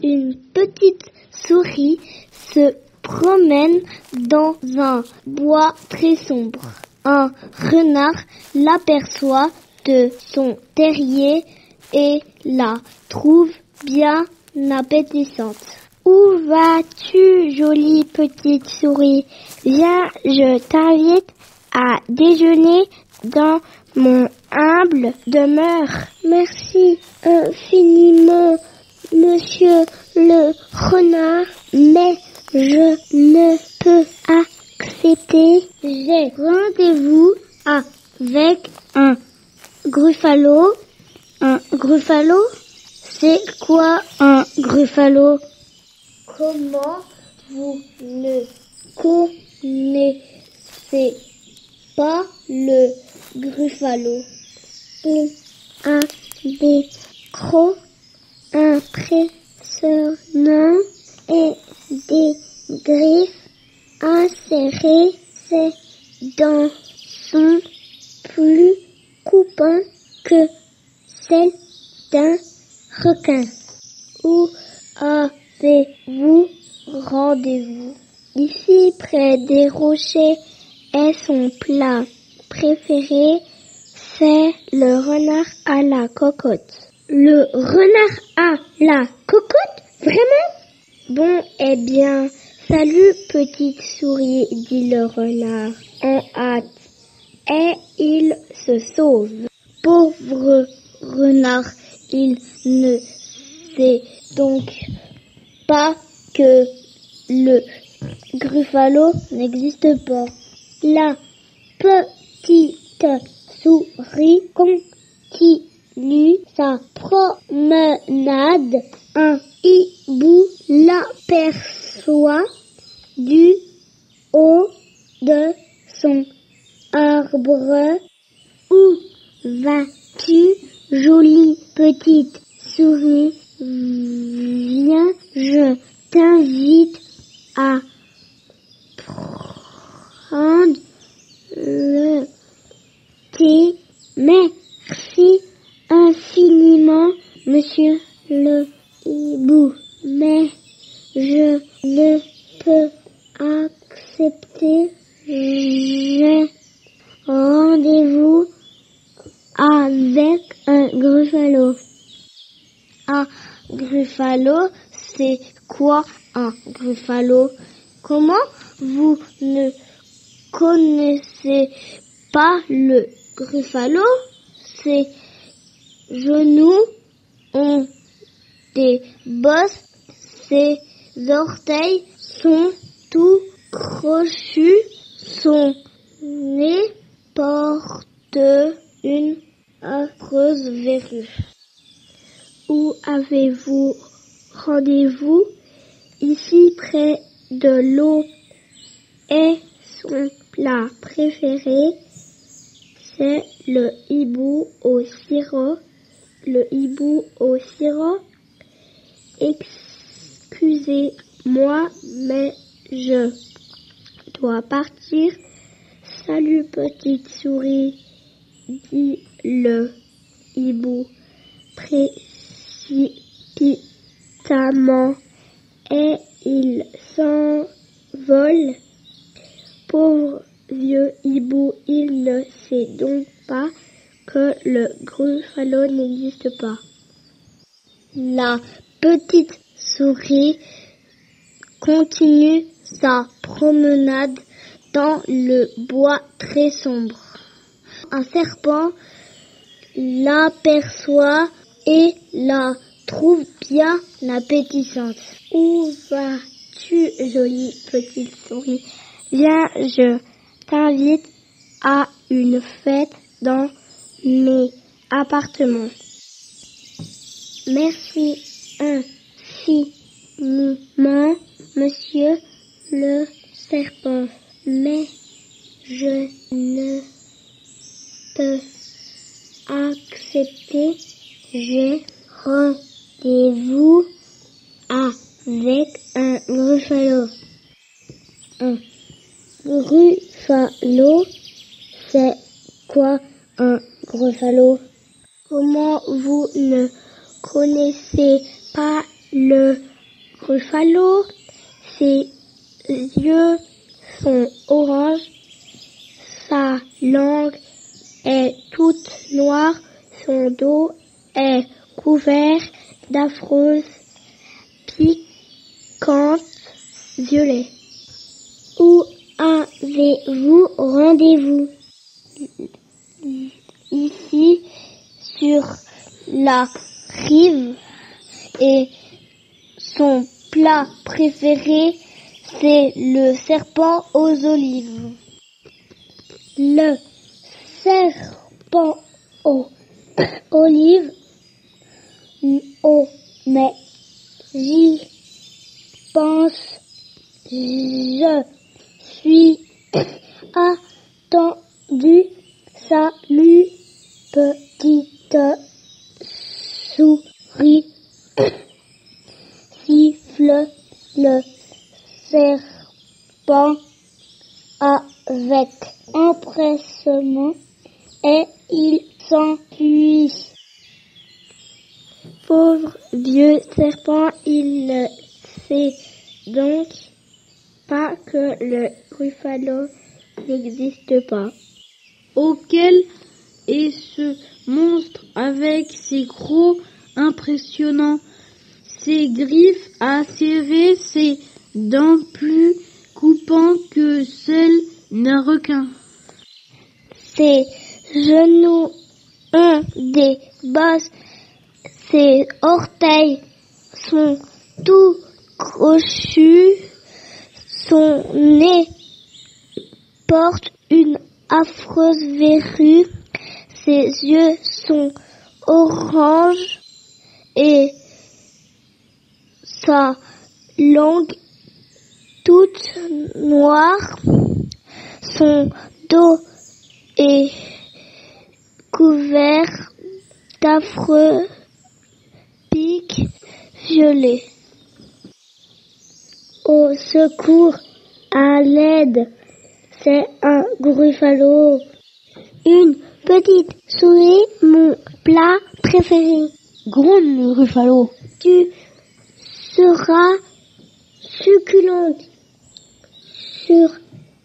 Une petite souris se promène dans un bois très sombre. Un renard l'aperçoit de son terrier et la trouve bien appétissante. Où vas-tu, jolie petite souris? Viens, je t'invite à déjeuner dans mon humble demeure. Merci infiniment, monsieur le renard, mais je ne peux accepter. J'ai rendez-vous avec un gruffalo. Un gruffalo? C'est quoi un gruffalo? Comment vous ne connaissez pas le gruffalo? Il a des crocs impressionnants et des griffes acérées. Ses dents sont plus coupantes que celles d'un requin. Où avez-vous rendez-vous? Ici, près des rochers, est son plat préféré. C'est le renard à la cocotte. Le renard à la cocotte? Vraiment? Bon, eh bien, salut petite souris, dit le renard en hâte. Et il se sauve. Pauvre renard, il ne sait donc pas que le gruffalo n'existe pas. La petite souris continue sa promenade. Un hibou l'aperçoit du haut de son arbre. Où vas-tu, jolie petite souris? Viens, je t'invite à prendre le thé. Merci infiniment, monsieur le hibou, mais je ne peux accepter. J'ai rendez-vous avec un gruffalo. Un gruffalo, c'est quoi un gruffalo? Comment vous ne connaissez pas le gruffalo? Ses genoux ont des bosses, ses orteils sont tout crochus, son nez porte une affreuse verrue. Où avez-vous rendez-vous? Ici, près de l'eau, est son plat préféré. C'est le hibou au sirop. Le hibou au sirop. Excusez-moi, mais je dois partir. Salut petite souris, dit le hibou précipitamment et il s'envole. Pauvre vieux hibou, il ne sait donc pas que le gruffalo n'existe pas. La petite souris continue sa promenade dans le bois très sombre. Un serpent l'aperçoit et la trouve bien appétissante. Où vas-tu, jolie petite souris? Viens, je t'invite à une fête dans mes appartements. Merci infiniment, monsieur le serpent, mais je ne peux accepter. J'ai rendez-vous avec un gruffalo. Un gruffalo, c'est quoi un gruffalo? Comment vous ne connaissez pas Le gruffalo, ses yeux sont orange, sa langue est toute noire, son dos est couvert d'affreuses piquantes violettes. Où avez-vous rendez-vous? Ici, sur la rive, et son plat préféré, c'est le serpent aux olives. Le serpent aux olives, oh, mais j'y pense, je suis attendu. Salut, petite souris, siffle le serpent avec empressement et il s'enfuit. Pauvre vieux serpent, il ne sait donc pas que le gruffalo n'existe pas. Auquel est ce monstre avec ses crocs impressionnants, ses griffes acérées, ses dents plus coupantes que celles d'un requin? Ses genoux ont des bosses, ses orteils sont tout crochus, son nez porte une affreuse verrue, ses yeux sont orange et sa langue toute noire, son dos est couvert d'affreux pics violets. Au secours, à l'aide, c'est un gruffalo. Une petite souris, mon plat préféré. Gronde le gruffalo. Tu seras succulente sur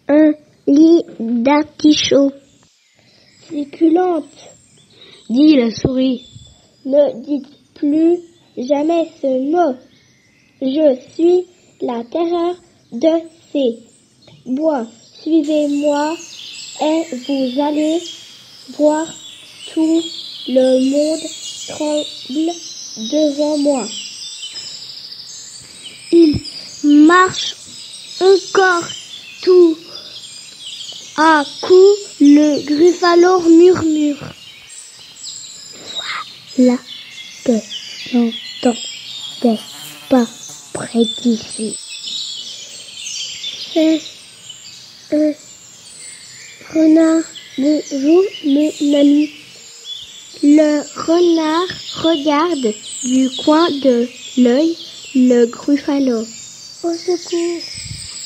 un lit d'artichaut. Succulente, dit la souris. ne dites plus jamais ce mot. Je suis la terreur de ces bois. Suivez-moi et vous allez voir tout le monde tremble devant moi. Il marche encore tout à coup, le gruffalo murmure. Voilà que j'entendais pas près d'ici. C'est un renard. Bonjour mon ami. Le renard regarde du coin de l'œil le gruffalo. Au secours,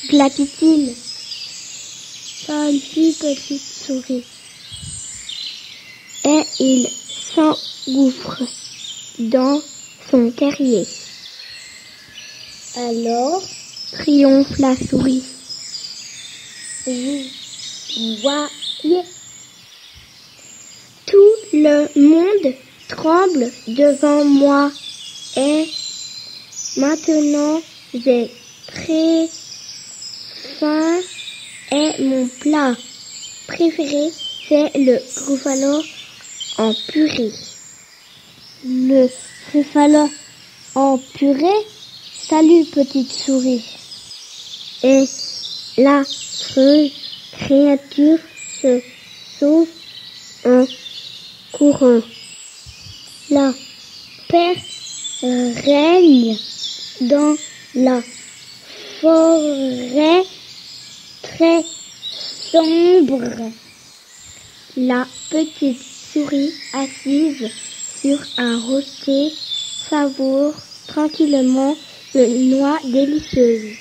glapit-il. Salut petite souris. Et il s'engouffre dans son terrier. Alors, triomphe la souris. Vous voyez, tout le monde tremble devant moi et maintenant j'ai très faim et mon plat préféré c'est le gruffalo en purée. Le gruffalo en purée? Salut petite souris. Et la créature se sauve en courant. La paix règne dans la forêt très sombre. La petite souris assise sur un rocher savoure tranquillement une noix délicieuse.